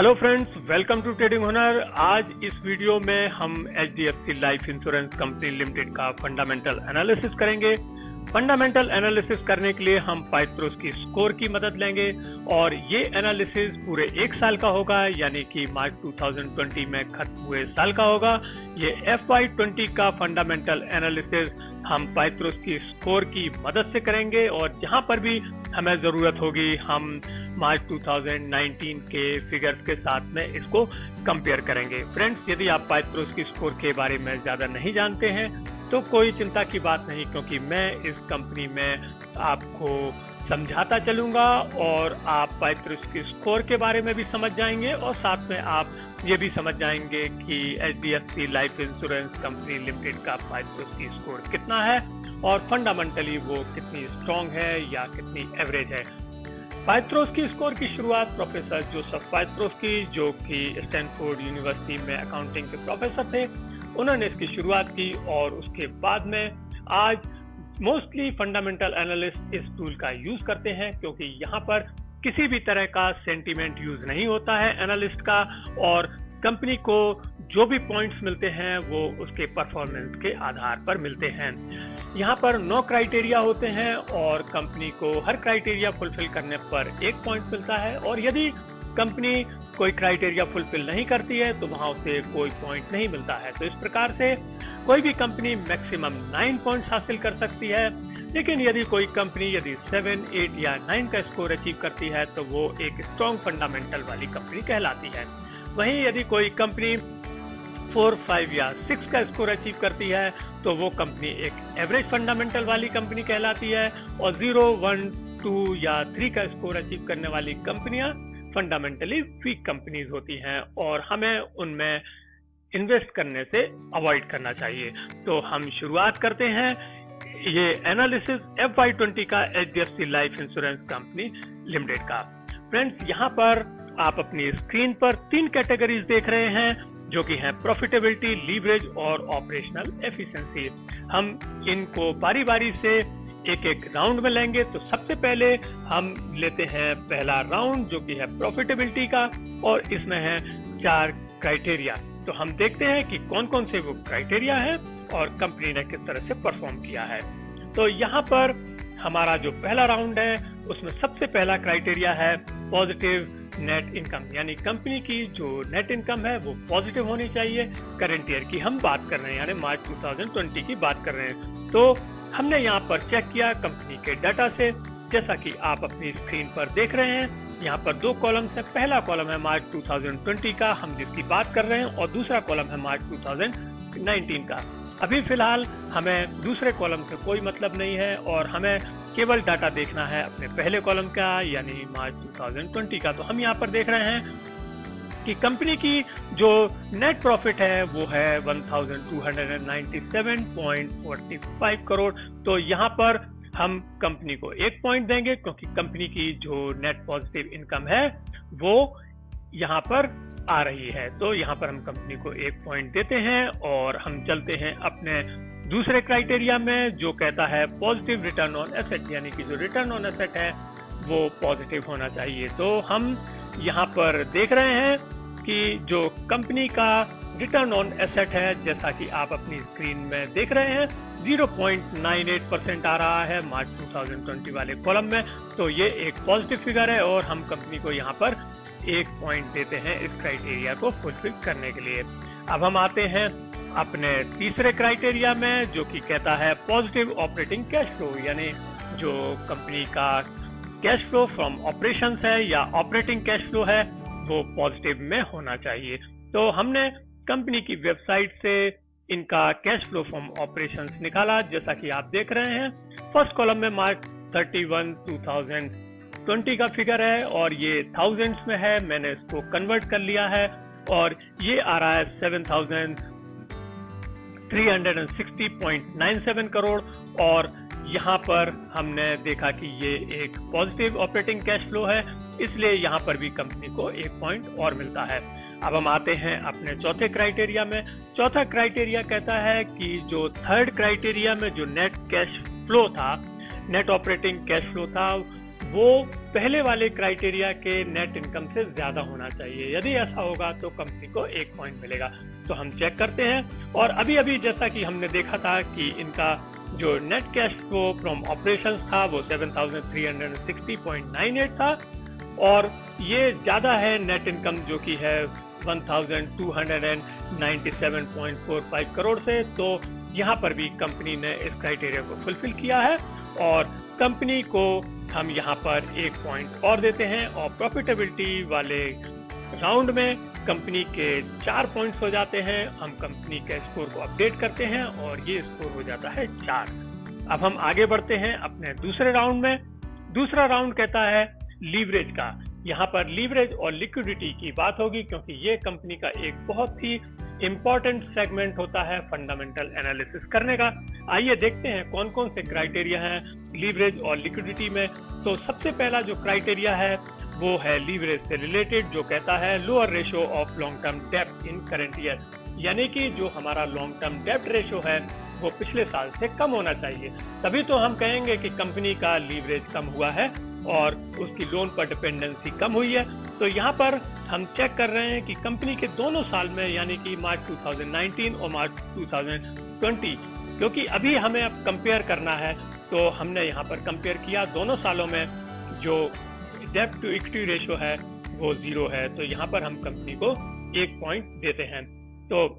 Hello friends, welcome to trading Hunar. आज इस वीडियो में हम HDFC life insurance company limited का फंडामेंटल एनालिसिस करेंगे। फंडामेंटल एनालिसिस करने के लिए हम पाइथ्रोस की स्कोर की मदद लेंगे और ये एनालिसिस पूरे एक साल का होगा, यानी कि मार्च 2020 में खत्म हुए साल का होगा। ये FY20 का फंडामेंटल एनालिसिस हम पाइथ्रोस की स्कोर की मदद से करेंगे और जहां पर भी हमें जरूरत होगी हम मार्च 2019 के फिगर्स के साथ में इसको कंपेयर करेंगे। फ्रेंड्स, यदि आप पाइथ्रोस की स्कोर के बारे में ज़्यादा नहीं जानते हैं तो कोई चिंता की बात नहीं, क्योंकि मैं इस कंपनी में आपको समझाता चलूँगा और आप पाइथ्रोस की स्कोर के बारे में भी समझ जाएंगे और साथ में आप ये भी समझ जाएंगे कि HDFC life insurance company limited का पाइथ्रोस की स्कोर कितना है और फंडामेंटली वो कितनी स्ट्रॉन्ग है या कितनी एवरेज है। पाइथ्रोस की स्कोर की शुरुआत प्रोफेसर जोसेफ पाइथ्रोस की, जो कि स्टैनफोर्ड यूनिवर्सिटी में अकाउंटिंग के प्रोफेसर थे, उन्होंने इसकी शुरुआत की और उसके बाद में आज मोस्टली फंडामेंटल एनालिस्ट इस टूल का यूज करते हैं, क्योंकि यहाँ पर किसी भी तरह का सेंटीमेंट यूज नहीं होता है एनालिस्ट का और कंपनी को जो भी पॉइंट्स मिलते हैं वो उसके परफॉर्मेंस के आधार पर मिलते हैं। यहाँ पर 9 क्राइटेरिया होते हैं और कंपनी को हर क्राइटेरिया फुलफिल करने पर 1 पॉइंट मिलता है और यदि कंपनी कोई क्राइटेरिया फुलफिल नहीं करती है तो वहाँ उसे कोई पॉइंट नहीं मिलता है। तो इस प्रकार से कोई भी कंपनी मैक्सिमम 9 पॉइंट्स हासिल कर सकती है, लेकिन यदि कोई कंपनी यदि 7, 8 या 9 का स्कोर अचीव करती है तो वो एक स्ट्रॉन्ग फंडामेंटल वाली कंपनी कहलाती है। वहीं यदि कोई कंपनी 4, 5 या 6 का स्कोर अचीव करती है तो वो कंपनी एक एवरेज फंडामेंटल वाली कंपनी कहलाती है और 0, 1, 2 या 3 का स्कोर अचीव करने वाली कंपनियां फंडामेंटली वीक कंपनीज होती हैं और हमें उनमें इन्वेस्ट करने से अवॉइड करना चाहिए। तो हम शुरुआत करते हैं ये एनालिसिस FY20 का HDFC life insurance company limited का। फ्रेंड्स, यहाँ पर आप अपनी स्क्रीन पर 3 कैटेगरीज देख रहे हैं, जो कि हैं प्रॉफिटेबिलिटी, लीवरेज और ऑपरेशनल एफिशिएंसी। हम इनको बारी बारी से एक एक राउंड में लेंगे। तो सबसे पहले हम लेते हैं पहला राउंड, जो कि है प्रॉफिटेबिलिटी का और इसमें है 4 क्राइटेरिया। तो हम देखते हैं कि कौन कौन से वो क्राइटेरिया है और कंपनी ने किस तरह से परफॉर्म किया है। तो यहाँ पर हमारा जो पहला राउंड है उसमें सबसे पहला क्राइटेरिया है पॉजिटिव नेट इनकम, यानी कंपनी की जो नेट इनकम है वो पॉजिटिव होनी चाहिए। करंट ईयर की हम बात कर रहे हैं, यानी मार्च 2020 की बात कर रहे हैं। तो हमने यहाँ पर चेक किया कंपनी के डाटा से, जैसा कि आप अपनी स्क्रीन पर देख रहे हैं। यहाँ पर 2 कॉलम्स है। पहला कॉलम है मार्च 2020 का, हम जिसकी बात कर रहे हैं, और दूसरा कॉलम है मार्च 2019 का। अभी फिलहाल हमें दूसरे कॉलम से कोई मतलब नहीं है और हमें केवल डाटा देखना है अपने पहले कॉलम का, यानी मार्च 2020 का। तो हम यहाँ पर देख रहे हैं कि कंपनी की जो नेट प्रॉफिट है वो है 1297.45 करोड़। तो यहाँ पर हम कंपनी को 1 पॉइंट देंगे, क्योंकि कंपनी की जो नेट पॉजिटिव इनकम है वो यहाँ पर आ रही है। तो यहाँ पर हम कंपनी को 1 पॉइंट देते हैं और हम चलते हैं अपने दूसरे क्राइटेरिया में, जो कहता है पॉजिटिव रिटर्न ऑन एसेट, यानी कि जो रिटर्न ऑन एसेट है वो पॉजिटिव होना चाहिए। तो हम यहाँ पर देख रहे हैं कि जो कंपनी का रिटर्न ऑन एसेट है, जैसा कि आप अपनी स्क्रीन में देख रहे हैं, 0.98% आ रहा है मार्च 2020 वाले कॉलम में। तो ये एक पॉजिटिव फिगर है और हम कंपनी को यहाँ पर 1 पॉइंट देते हैं इस क्राइटेरिया को फुलफिल करने के लिए। अब हम आते हैं अपने तीसरे क्राइटेरिया में, जो कि कहता है पॉजिटिव ऑपरेटिंग कैश फ्लो, यानी जो कंपनी का कैश फ्लो फ्रॉम ऑपरेशंस है या ऑपरेटिंग कैश फ्लो है वो पॉजिटिव में होना चाहिए। तो हमने कंपनी की वेबसाइट से इनका कैश फ्लो फ्रॉम ऑपरेशंस निकाला, जैसा कि आप देख रहे हैं। फर्स्ट कॉलम में मार्च 31, 2020 का फिगर है और ये थाउजेंड्स में है। मैंने इसको कन्वर्ट कर लिया है और ये आ रहा है 7,360.97 करोड़ और यहाँ पर हमने देखा कि ये एक पॉजिटिव ऑपरेटिंग कैश फ्लो है, इसलिए यहाँ पर भी कंपनी को 1 पॉइंट और मिलता है। अब हम आते हैं अपने चौथे क्राइटेरिया में। चौथा क्राइटेरिया कहता है कि जो थर्ड क्राइटेरिया में जो नेट कैश फ्लो था, नेट ऑपरेटिंग कैश फ्लो था, वो पहले वाले क्राइटेरिया के नेट इनकम से ज्यादा होना चाहिए। यदि ऐसा होगा तो कंपनी को 1 पॉइंट मिलेगा। तो हम चेक करते हैं, और अभी अभी जैसा कि हमने देखा था कि इनका जो net cash flow from operations था वो 7360.98 था, और ये ज्यादा है नेट इनकम जो कि है 1297.45 करोड़ से। तो यहाँ पर भी कंपनी ने इस क्राइटेरिया को फुलफिल किया है, और कंपनी को हम यहाँ पर 1 पॉइंट और देते हैं। और प्रॉफिटेबिलिटी वाले राउंड में कंपनी के 4 पॉइंट्स हो जाते हैं। हम कंपनी के स्कोर को अपडेट करते हैं और ये स्कोर हो जाता है 4। अब हम आगे बढ़ते हैं अपने दूसरे राउंड में। दूसरा राउंड कहता है लीवरेज का। यहाँ पर लीवरेज और लिक्विडिटी की बात होगी, क्योंकि ये कंपनी का एक बहुत ही इंपॉर्टेंट सेगमेंट होता है फंडामेंटल एनालिसिस करने का। आइए देखते हैं कौन कौन से क्राइटेरिया हैं लीवरेज और लिक्विडिटी में। तो सबसे पहला जो क्राइटेरिया है वो है लीवरेज से रिलेटेड, जो कहता है lower ratio of long term डेब्ट इन करंट ईयर, यानी कि जो हमारा लॉन्ग टर्म डेब्ट रेशो है वो पिछले साल से कम होना चाहिए। तभी तो हम कहेंगे कि कंपनी का लीवरेज कम हुआ है और उसकी लोन पर डिपेंडेंसी कम हुई है। तो यहाँ पर हम चेक कर रहे हैं कि कंपनी के दोनों साल में, यानी कि मार्च 2019 और मार्च 2020, क्योंकि अभी हमें अब कंपेयर करना है, तो हमने यहाँ पर कंपेयर किया दोनों सालों में जो डेब्ट टू इक्विटी रेशो है वो 0 है। तो यहाँ पर हम कंपनी को 1 पॉइंट देते हैं। तो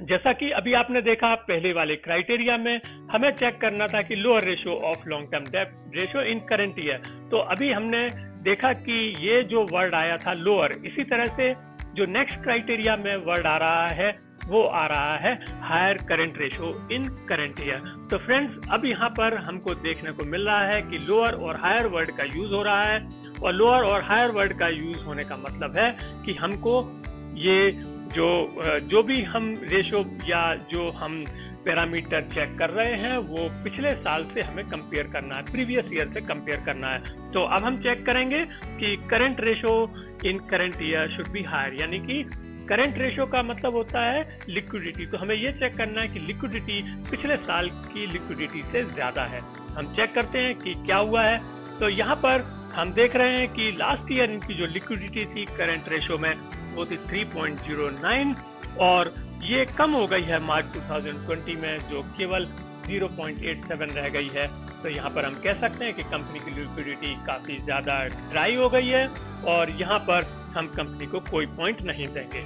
जैसा कि अभी आपने देखा पहले वाले क्राइटेरिया में हमें चेक करना था कि lower ratio of long term डेब्ट रेशो इन करंट ईयर। तो अभी हमने देखा कि ये जो वर्ड आया था लोअर, इसी तरह से जो नेक्स्ट क्राइटेरिया में वर्ड आ रहा है वो आ रहा है higher current ratio in current year. तो फ्रेंड्स, अब यहाँ पर हमको देखने को मिल रहा है कि लोअर और हायर वर्ड का यूज हो रहा है, और लोअर और हायर वर्ड का यूज होने का मतलब है कि हमको ये जो भी हम रेशो या जो हम पैरामीटर चेक कर रहे हैं वो पिछले साल से हमें कंपेयर करना है, प्रीवियस ईयर से कंपेयर करना है। तो अब हम चेक करेंगे कि current ratio in current year should be higher, यानी कि करंट रेशो का मतलब होता है लिक्विडिटी। तो हमें ये चेक करना है कि लिक्विडिटी पिछले साल की लिक्विडिटी से ज्यादा है। हम चेक करते हैं कि क्या हुआ है। तो यहाँ पर हम देख रहे हैं कि लास्ट ईयर इनकी जो लिक्विडिटी थी करंट रेशो में वो थी 3.09, और ये कम हो गई है मार्च 2020 में, जो केवल 0.87 रह गई है। तो यहाँ पर हम कह सकते हैं कि कंपनी की लिक्विडिटी काफी ज्यादा ड्राई हो गई है, और यहाँ पर हम कंपनी को कोई पॉइंट नहीं देंगे।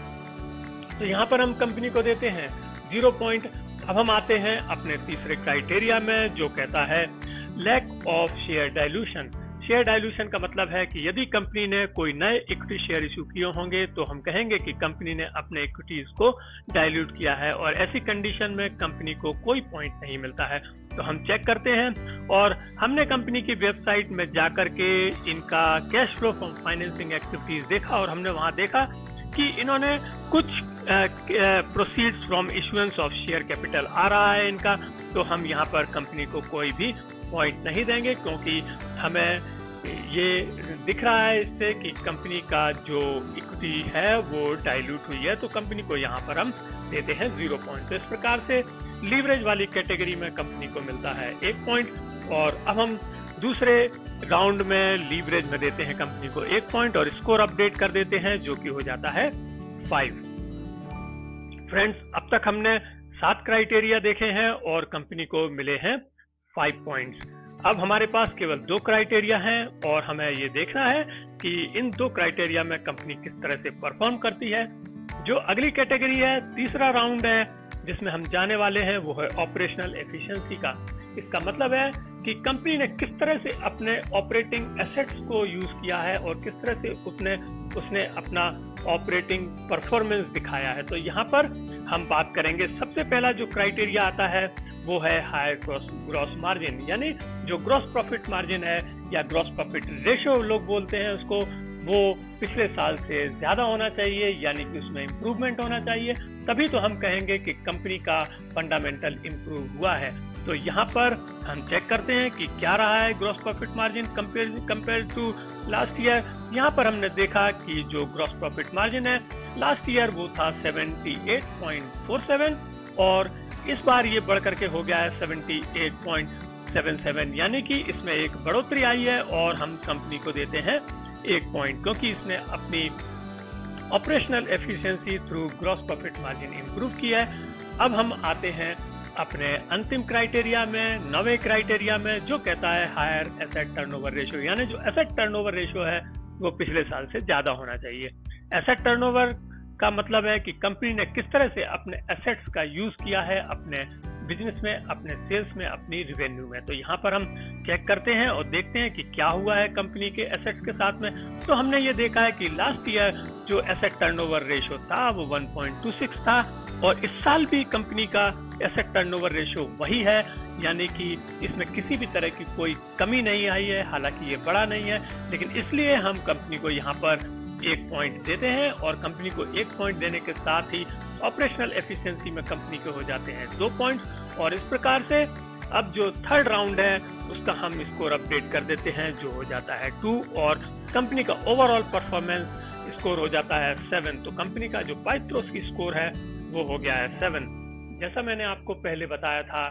तो यहाँ पर हम कंपनी को देते हैं 0 पॉइंट। अब हम आते हैं अपने तीसरे क्राइटेरिया में, जो कहता है lack of share dilution. Share dilution का मतलब है कि यदि कंपनी ने कोई नए इक्विटी शेयर इशू किए होंगे तो हम कहेंगे कि कंपनी ने अपने इक्विटीज को डाइल्यूट किया है, और ऐसी कंडीशन में कंपनी को कोई पॉइंट नहीं मिलता है। तो हम चेक करते हैं, और हमने कंपनी की वेबसाइट में जाकर के इनका cash flow from financing activities देखा, और हमने वहां देखा कि इन्होंने कुछ proceeds from issuance of share capital आ रहा है इनका। तो हम यहाँ पर कंपनी को कोई भी पॉइंट नहीं देंगे, क्योंकि हमें ये दिख रहा है इससे कि कंपनी का जो इक्विटी है वो डाइल्यूट हुई है। तो कंपनी को यहाँ पर हम देते हैं 0 पॉइंट। तो इस प्रकार से लीवरेज वाली कैटेगरी में कंपनी को मिलता है 1 पॉइंट। और अब हम दूसरे राउंड में लीवरेज में देते हैं कंपनी को 1 पॉइंट और स्कोर अपडेट कर देते हैं, जो कि हो जाता है 5। फ्रेंड्स, अब तक हमने 7 क्राइटेरिया देखे हैं और कंपनी को मिले हैं 5 पॉइंट्स। अब हमारे पास केवल 2 क्राइटेरिया हैं, और हमें ये देखना है कि इन 2 क्राइटेरिया में कंपनी किस तरह से परफॉर्म करती है। जो अगली कैटेगरी है, तीसरा राउंड है, जिसमें हम जाने वाले हैं, वो है ऑपरेशनल एफिशिएंसी का। इसका मतलब है कि कंपनी ने किस तरह से अपने ऑपरेटिंग एसेट्स को यूज किया है और किस तरह से उसने अपना ऑपरेटिंग परफॉर्मेंस दिखाया है। तो यहाँ पर हम बात करेंगे, सबसे पहला जो क्राइटेरिया आता है वो है हायर ग्रॉस मार्जिन, यानी जो ग्रॉस प्रॉफिट मार्जिन है या ग्रॉस प्रॉफिट रेशियो लोग बोलते हैं उसको, वो पिछले साल से ज्यादा होना चाहिए, यानी कि उसमें इम्प्रूवमेंट होना चाहिए। तभी तो हम कहेंगे कि कंपनी का फंडामेंटल इम्प्रूव हुआ है। तो यहाँ पर हम चेक करते हैं कि क्या रहा है gross profit margin compare to last year. यहाँ पर हमने देखा कि जो ग्रॉस प्रॉफिट मार्जिन है लास्ट ईयर वो था 78.47, और इस बार ये बढ़ करके हो गया है 78.52। 0.77 यानी कि इसमें एक बढ़ोतरी आई है और हम कंपनी को देते हैं 1 पॉइंट, क्योंकि इसने अपनी operational efficiency through gross profit margin improve किया है। अब हम आते हैं अपने अंतिम क्राइटेरिया में, 9वें क्राइटेरिया में, जो कहता है हायर एसेट टर्नओवर रेशियो, यानी जो एसेट टर्नओवर रेशियो है वो पिछले साल से ज्यादा होना चाहिए। एसेट टर्नओवर का मतलब है कि कंपनी ने किस तरह से अपने एसेट्स का यूज किया है अपने बिजनेस में, अपने सेल्स में, अपनी रिवेन्यू में। तो यहाँ पर हम चेक करते हैं और देखते हैं कि क्या हुआ है कंपनी के एसेट्स के साथ में। तो हमने ये देखा है कि लास्ट ईयर जो एसेट टर्नओवर रेशियो था वो 1.26 था और इस साल भी कंपनी का एसेट टर्नओवर रेशियो वही है, यानी कि इसमें किसी भी तरह की कोई कमी नहीं आई है। हालांकि ये बड़ा नहीं है, लेकिन इसलिए हम कंपनी को यहाँ पर 1 पॉइंट देते हैं और कंपनी को 1 पॉइंट देने के साथ ही ऑपरेशनल एफिशिएंसी में कंपनी के हो जाते हैं 2 पॉइंट्स। और इस प्रकार से अब जो थर्ड राउंड है उसका हम स्कोर अपडेट कर देते हैं, जो हो जाता है 2 और कंपनी का ओवरऑल परफॉर्मेंस स्कोर हो जाता है 7। तो कंपनी का जो पाइथ्रोस की स्कोर है वो हो गया है 7। जैसा मैंने आपको पहले बताया था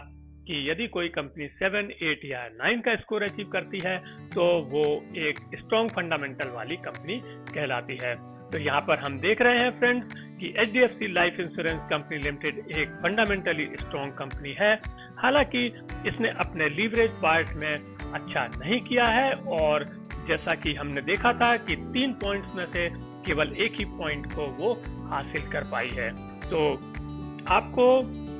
कि यदि कोई कंपनी 7, 8 या 9 का स्कोर अचीव करती है तो वो एक स्ट्रॉन्ग फंडामेंटल वाली कंपनी कहलाती है। तो यहाँ पर हम देख रहे हैं फ्रेंड्स कि HDFC life insurance company limited एक फंडामेंटली स्ट्रॉन्ग कंपनी है। हालांकि इसने अपने लीवरेज पार्ट में अच्छा नहीं किया है और जैसा कि हमने देखा था कि 3 पॉइंट्स में से केवल एक ही पॉइंट को वो हासिल कर पाई है। तो आपको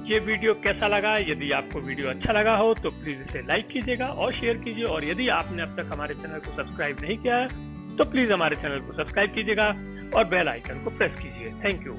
ये वीडियो कैसा लगा? यदि आपको वीडियो अच्छा लगा हो तो प्लीज इसे लाइक कीजिएगा और शेयर कीजिए, और यदि आपने अब तक हमारे चैनल को सब्सक्राइब नहीं किया है तो प्लीज हमारे चैनल को सब्सक्राइब कीजिएगा और बेल आइकन को प्रेस कीजिए। Thank you.